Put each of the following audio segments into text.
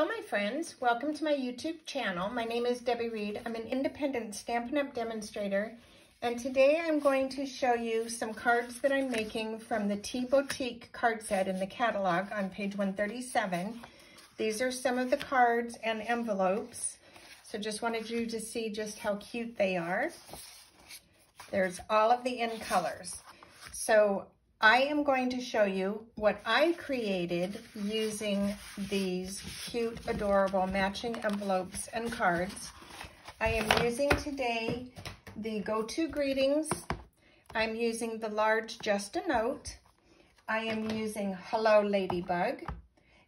Hello my friends, welcome to my YouTube channel. My name is Debbie Reed. I'm an independent Stampin' Up! Demonstrator, and today I'm going to show you some cards that I'm making from the Tea Boutique card set in the catalog on page 137. These are some of the cards and envelopes, so just wanted you to see just how cute they are. There's all of the in colors. So I am going to show you what I created using these cute, adorable matching envelopes and cards. I am using today the Go-To Greetings. I'm using the large Just a Note. I am using Hello Ladybug.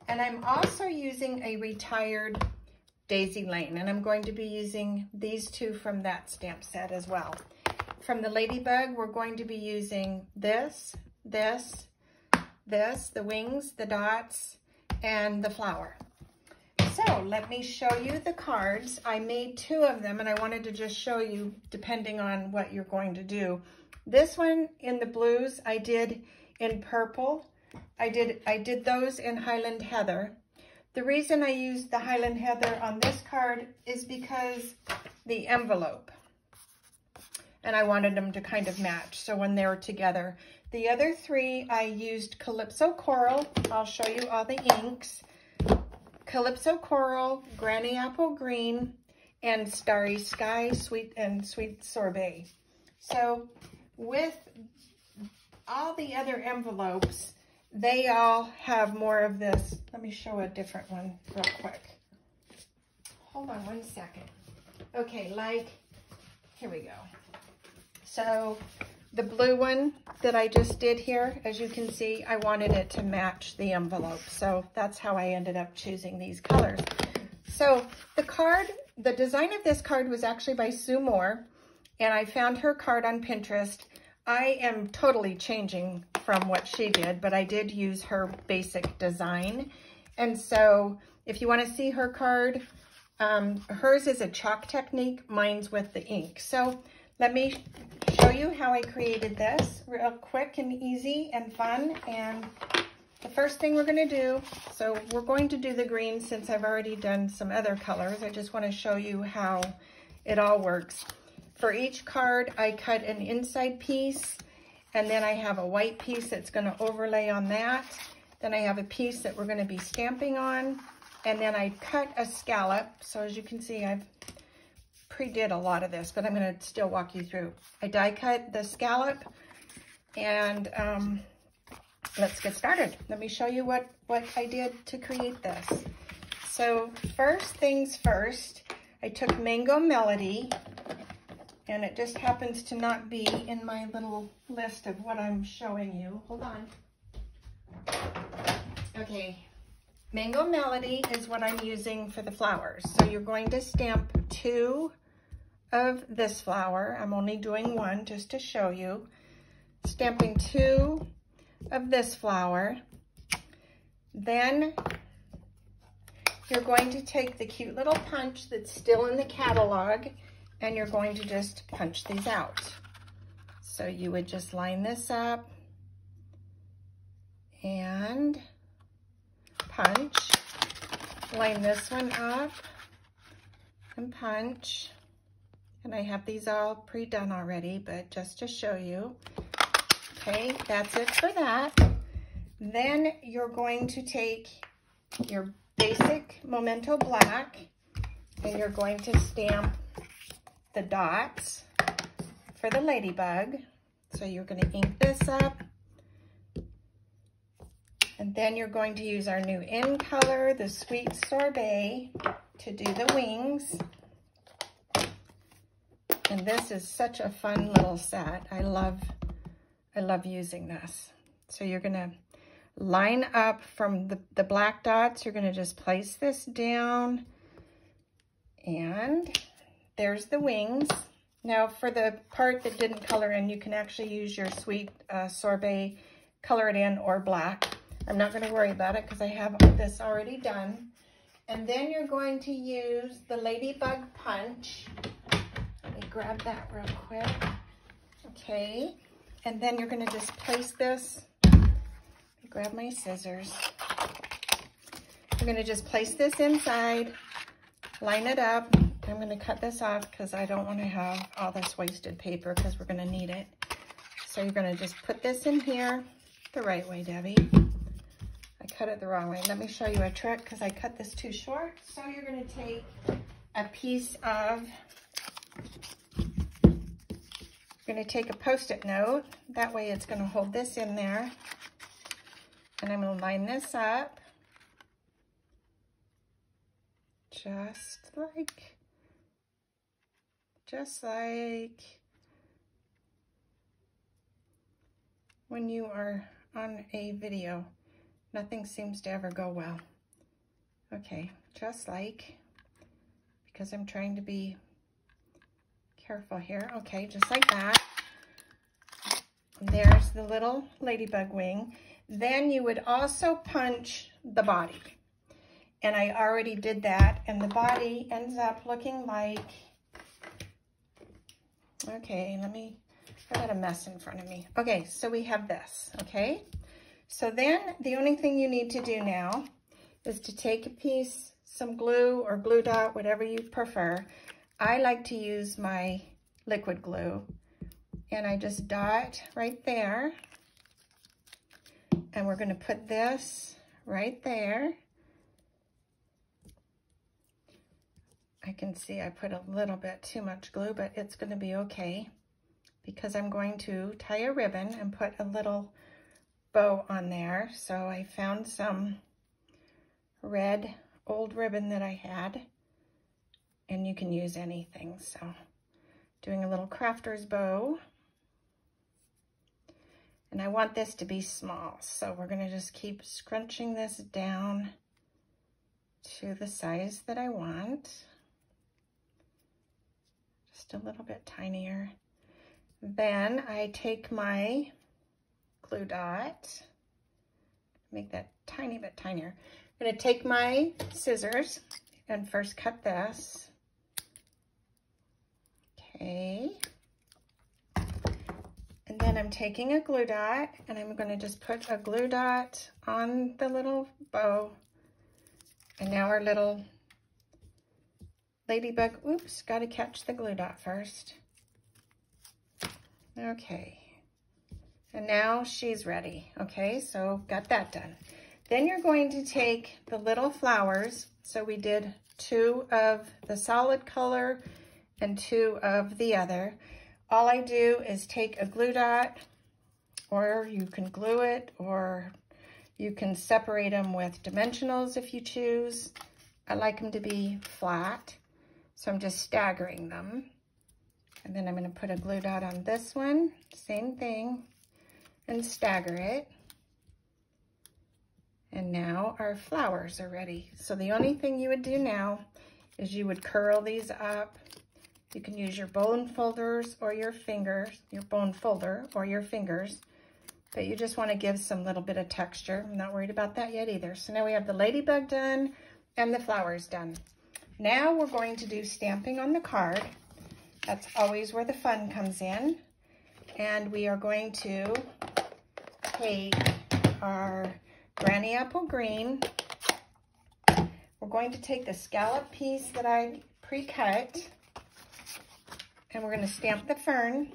And I'm also using a retired Daisy Lane. And I'm going to be using these two from that stamp set as well. From the Ladybug, we're going to be using this, the wings, the dots, and the flower. So let me show you the cards. I made two of them and I wanted to just show you depending on what you're going to do. This one in the blues I did in purple. I did those in Highland Heather. The reason I used the Highland Heather on this card is because the envelope. And I wanted them to kind of match, so when they were together. The other three, I used Calypso Coral. I'll show you all the inks. Calypso Coral, Granny Apple Green, and Starry Sky, Sweet Sorbet. So with all the other envelopes, they all have more of this. Let me show a different one real quick. Hold on one second. Okay, here we go. So the blue one that I just did here, as you can see, I wanted it to match the envelope. So that's how I ended up choosing these colors. So the design of this card was actually by Sue Moore, and I found her card on Pinterest. I am totally changing from what she did, but I did use her basic design. And so if you want to see her card, hers is a chalk technique, mine's with the ink. So let me show you how I created this real quick and easy and fun. And the first thing we're going to do, so we're going to do the green since I've already done some other colors. I just want to show you how it all works. For each card, I cut an inside piece, and then I have a white piece that's going to overlay on that. Then I have a piece that we're going to be stamping on, and then I cut a scallop. So as you can see, I've pre-did a lot of this, but I'm going to still walk you through. I die cut the scallop, and let's get started. Let me show you what I did to create this. So first things first, I took Mango Melody, and it just happens to not be in my little list of what I'm showing you. Hold on. Okay, Mango Melody is what I'm using for the flowers. So you're going to stamp two of this flower. I'm only doing one just to show you. Stamping two of this flower. Then you're going to take the cute little punch that's still in the catalog, and you're going to just punch these out. So you would just line this up and punch. Line this one up and punch. And I have these all pre-done already, but just to show you. Okay, that's it for that. Then you're going to take your basic Memento black, and you're going to stamp the dots for the ladybug. So you're going to ink this up. And then you're going to use our new in color, the Sweet Sorbet, to do the wings. And this is such a fun little set. I love using this. So you're going to line up from the black dots. You're going to just place this down. And there's the wings. Now for the part that didn't color in, you can actually use your Sweet Sorbet, color it in, or black. I'm not going to worry about it because I have this already done. And then you're going to use the Ladybug punch. Let me grab that real quick. Okay. And then you're going to just place this. Grab my scissors. I'm gonna just place this inside, line it up. I'm gonna cut this off because I don't wanna have all this wasted paper because we're gonna need it. So you're gonna just put this in here the right way, Debbie. I cut it the wrong way. Let me show you a trick because I cut this too short. So you're gonna take a piece of, you're gonna take a Post-it note. That way it's gonna hold this in there. And I'm gonna line this up. Just like when you are on a video. Nothing seems to ever go well. Okay, just like, because I'm trying to be careful here. Okay, just like that. There's the little ladybug wing. Then you would also punch the body. And I already did that, and the body ends up looking like, okay, I got a mess in front of me. Okay, so we have this, okay? So then the only thing you need to do now is to take a piece, some glue or glue dot, whatever you prefer. I like to use my liquid glue, and I just dot right there. And we're gonna put this right there. I can see I put a little bit too much glue, but it's gonna be okay because I'm going to tie a ribbon and put a little bow on there. So I found some red old ribbon that I had, and you can use anything. So doing a little crafter's bow. And I want this to be small, so we're gonna just keep scrunching this down to the size that I want. Just a little bit tinier. Then I take my glue dot, make that tiny bit tinier. I'm gonna take my scissors and first cut this. Okay. And then I'm taking a glue dot and I'm gonna just put a glue dot on the little bow. And now our little ladybug, oops, gotta catch the glue dot first. Okay, and now she's ready. Okay, so got that done. Then you're going to take the little flowers. So we did 2 of the solid color and 2 of the other. All I do is take a glue dot, or you can glue it, or you can separate them with dimensionals if you choose. I like them to be flat, so I'm just staggering them. And then I'm going to put a glue dot on this one, same thing, and stagger it. And now our flowers are ready. So the only thing you would do now is you would curl these up. You can use your bone folders or your fingers, your bone folder or your fingers, but you just want to give some little bit of texture. I'm not worried about that yet either. So now we have the ladybug done and the flowers done. Now we're going to do stamping on the card. That's always where the fun comes in. And we are going to take our Granny Apple Green. We're going to take the scallop piece that I pre-cut, and we're going to stamp the fern.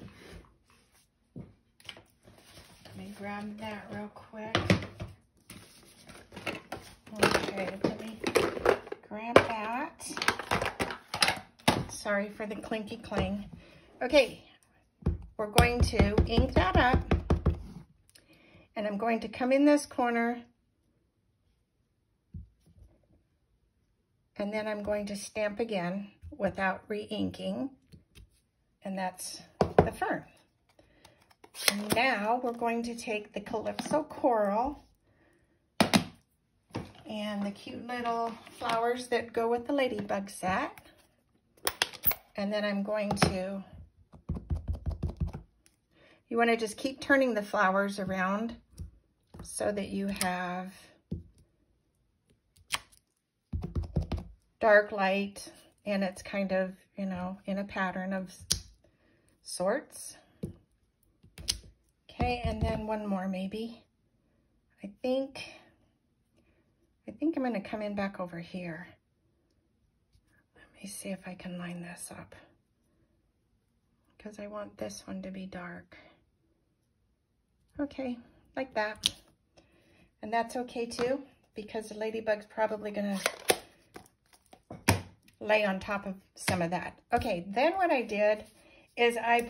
Let me grab that real quick. Okay, let me grab that. Sorry for the clinky clang. Okay, we're going to ink that up, and I'm going to come in this corner, and then I'm going to stamp again without re-inking, and that's the fern. And now we're going to take the Calypso coral and the cute little flowers that go with the ladybug set. And then I'm going to, you want to just keep turning the flowers around so that you have dark light and it's kind of, you know, in a pattern of sorts. Okay, and then one more maybe. I think think I'm going to come in back over here. Let me see if I can line this up, because I want this one to be dark. Okay, like that. And that's okay too, because the ladybug's probably going to lay on top of some of that. Okay, then what I did is I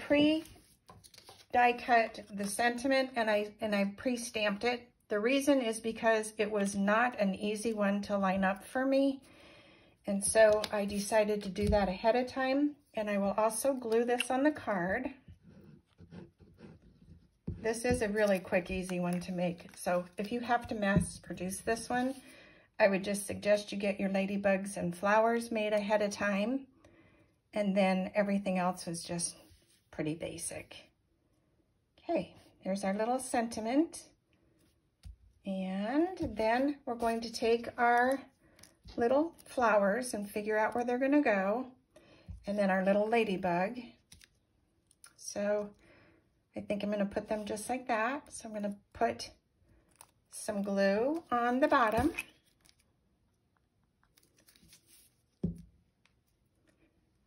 die cut the sentiment and I pre-stamped it. The reason is because it was not an easy one to line up for me. And so I decided to do that ahead of time. And I will also glue this on the card. This is a really quick, easy one to make. So if you have to mass produce this one, I would just suggest you get your ladybugs and flowers made ahead of time. And then everything else was just pretty basic. Okay, there's our little sentiment. And then we're going to take our little flowers and figure out where they're going to go. And then our little ladybug. So I think I'm going to put them just like that. So I'm going to put some glue on the bottom.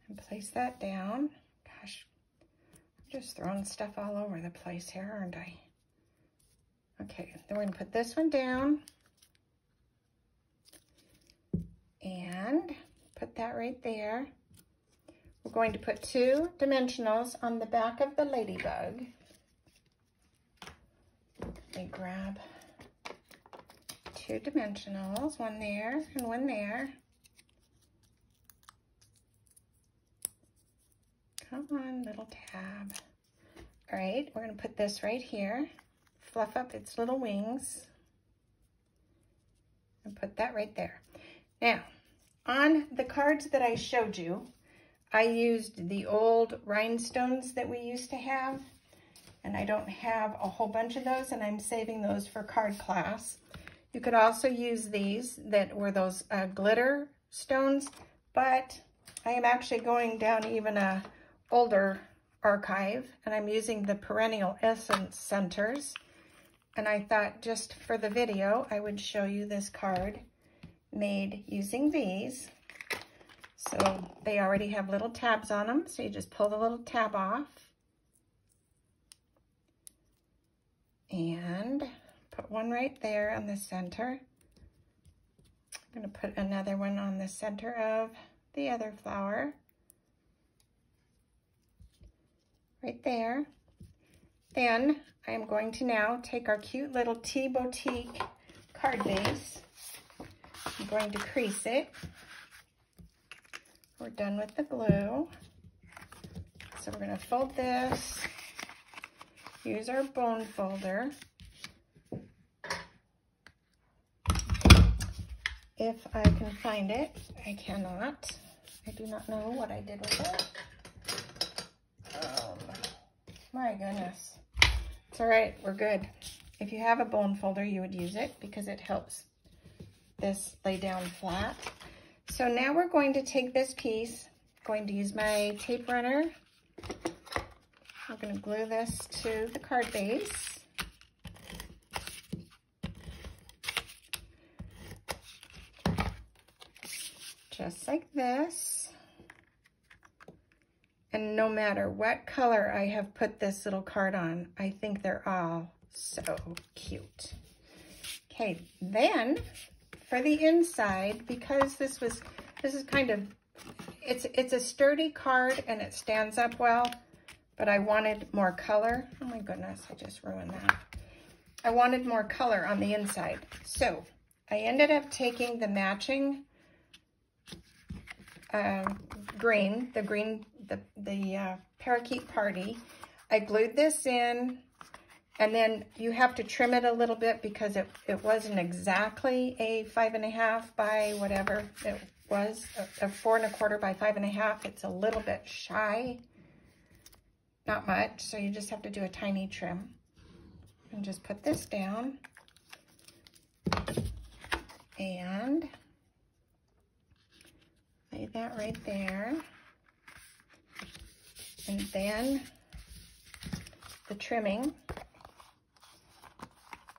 And place that down. Gosh, I'm just throwing stuff all over the place here, aren't I? Okay, then we're going to put this one down. And put that right there. We're going to put 2 dimensionals on the back of the ladybug. Let me grab 2 dimensionals, one there and one there. Come on, little tab. All right, we're going to put this right here, fluff up its little wings, and put that right there. Now, on the cards that I showed you, I used the old rhinestones that we used to have, and I don't have a whole bunch of those, and I'm saving those for card class. You could also use these that were those glitter stones, but I am actually going down even a older archive, and I'm using the Perennial Essence Centers, and I thought just for the video, I would show you this card made using these. So they already have little tabs on them, so you just pull the little tab off and put one right there on the center. I'm going to put another one on the center of the other flower, right there. Then I am going to now take our cute little Tea Boutique card base. I'm going to crease it. We're done with the glue. So we're going to fold this, use our bone folder. If I can find it, I cannot. I do not know what I did with it. My goodness. It's all right, we're good. If you have a bone folder, you would use it because it helps this lay down flat. So now we're going to take this piece, going to use my tape runner. I'm going to glue this to the card base. Just like this. And no matter what color I have put this little card on, I think they're all so cute. Okay, then for the inside, because this is kind of, it's a sturdy card and it stands up well, but I wanted more color. Oh my goodness, I just ruined that. I wanted more color on the inside. So I ended up taking the matching green, the Parakeet Party. I glued this in, and then you have to trim it a little bit because it wasn't exactly a 5.5 by whatever it was, a 4 1/4 by 5.5. It's a little bit shy, not much, so you just have to do a tiny trim. And just put this down, and lay that right there. And then the trimming,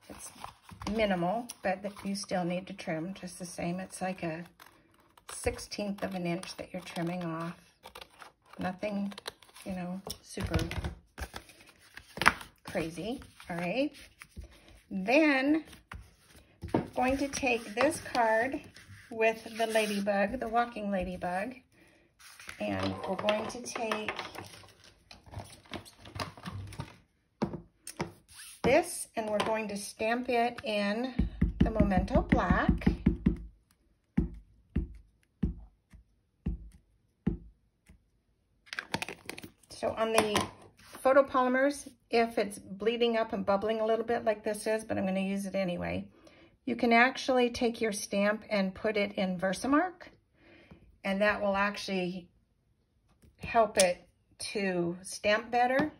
it's minimal, but you still need to trim just the same. It's like a 1/16 of an inch that you're trimming off. Nothing, you know, super crazy. All right. Then I'm going to take this card with the ladybug, the walking ladybug, and we're going to take this and we're going to stamp it in the Memento black. So on the photopolymers, if it's bleeding up and bubbling a little bit like this is, but I'm going to use it anyway, you can actually take your stamp and put it in Versamark, and that will actually help it to stamp better,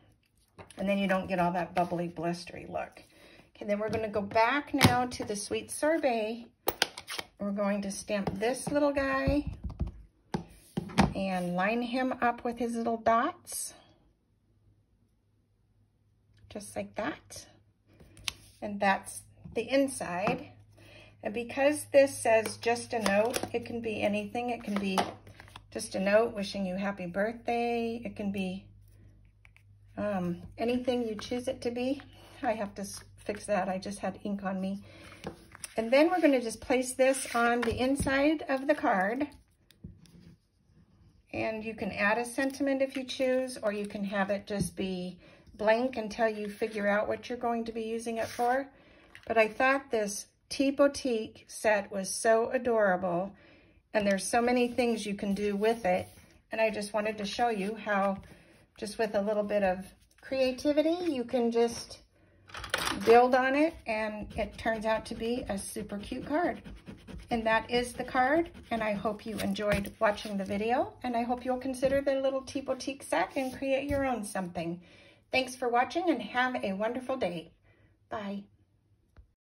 and then you don't get all that bubbly, blistery look. Okay, then we're going to go back now to the Sweet Sorbet. We're going to stamp this little guy and line him up with his little dots, just like that. And that's the inside. And because this says just a note, it can be anything. It can be just a note wishing you happy birthday. It can be anything you choose it to be. I have to fix that. I just had ink on me. And then we're going to just place this on the inside of the card. And you can add a sentiment if you choose, or you can have it just be blank until you figure out what you're going to be using it for. But I thought this Tea Boutique set was so adorable, and there's so many things you can do with it. And I just wanted to show you how, just with a little bit of creativity, you can just build on it, and it turns out to be a super cute card. And that is the card, and I hope you enjoyed watching the video, and I hope you'll consider the little Tea Boutique set and create your own something. Thanks for watching, and have a wonderful day. Bye.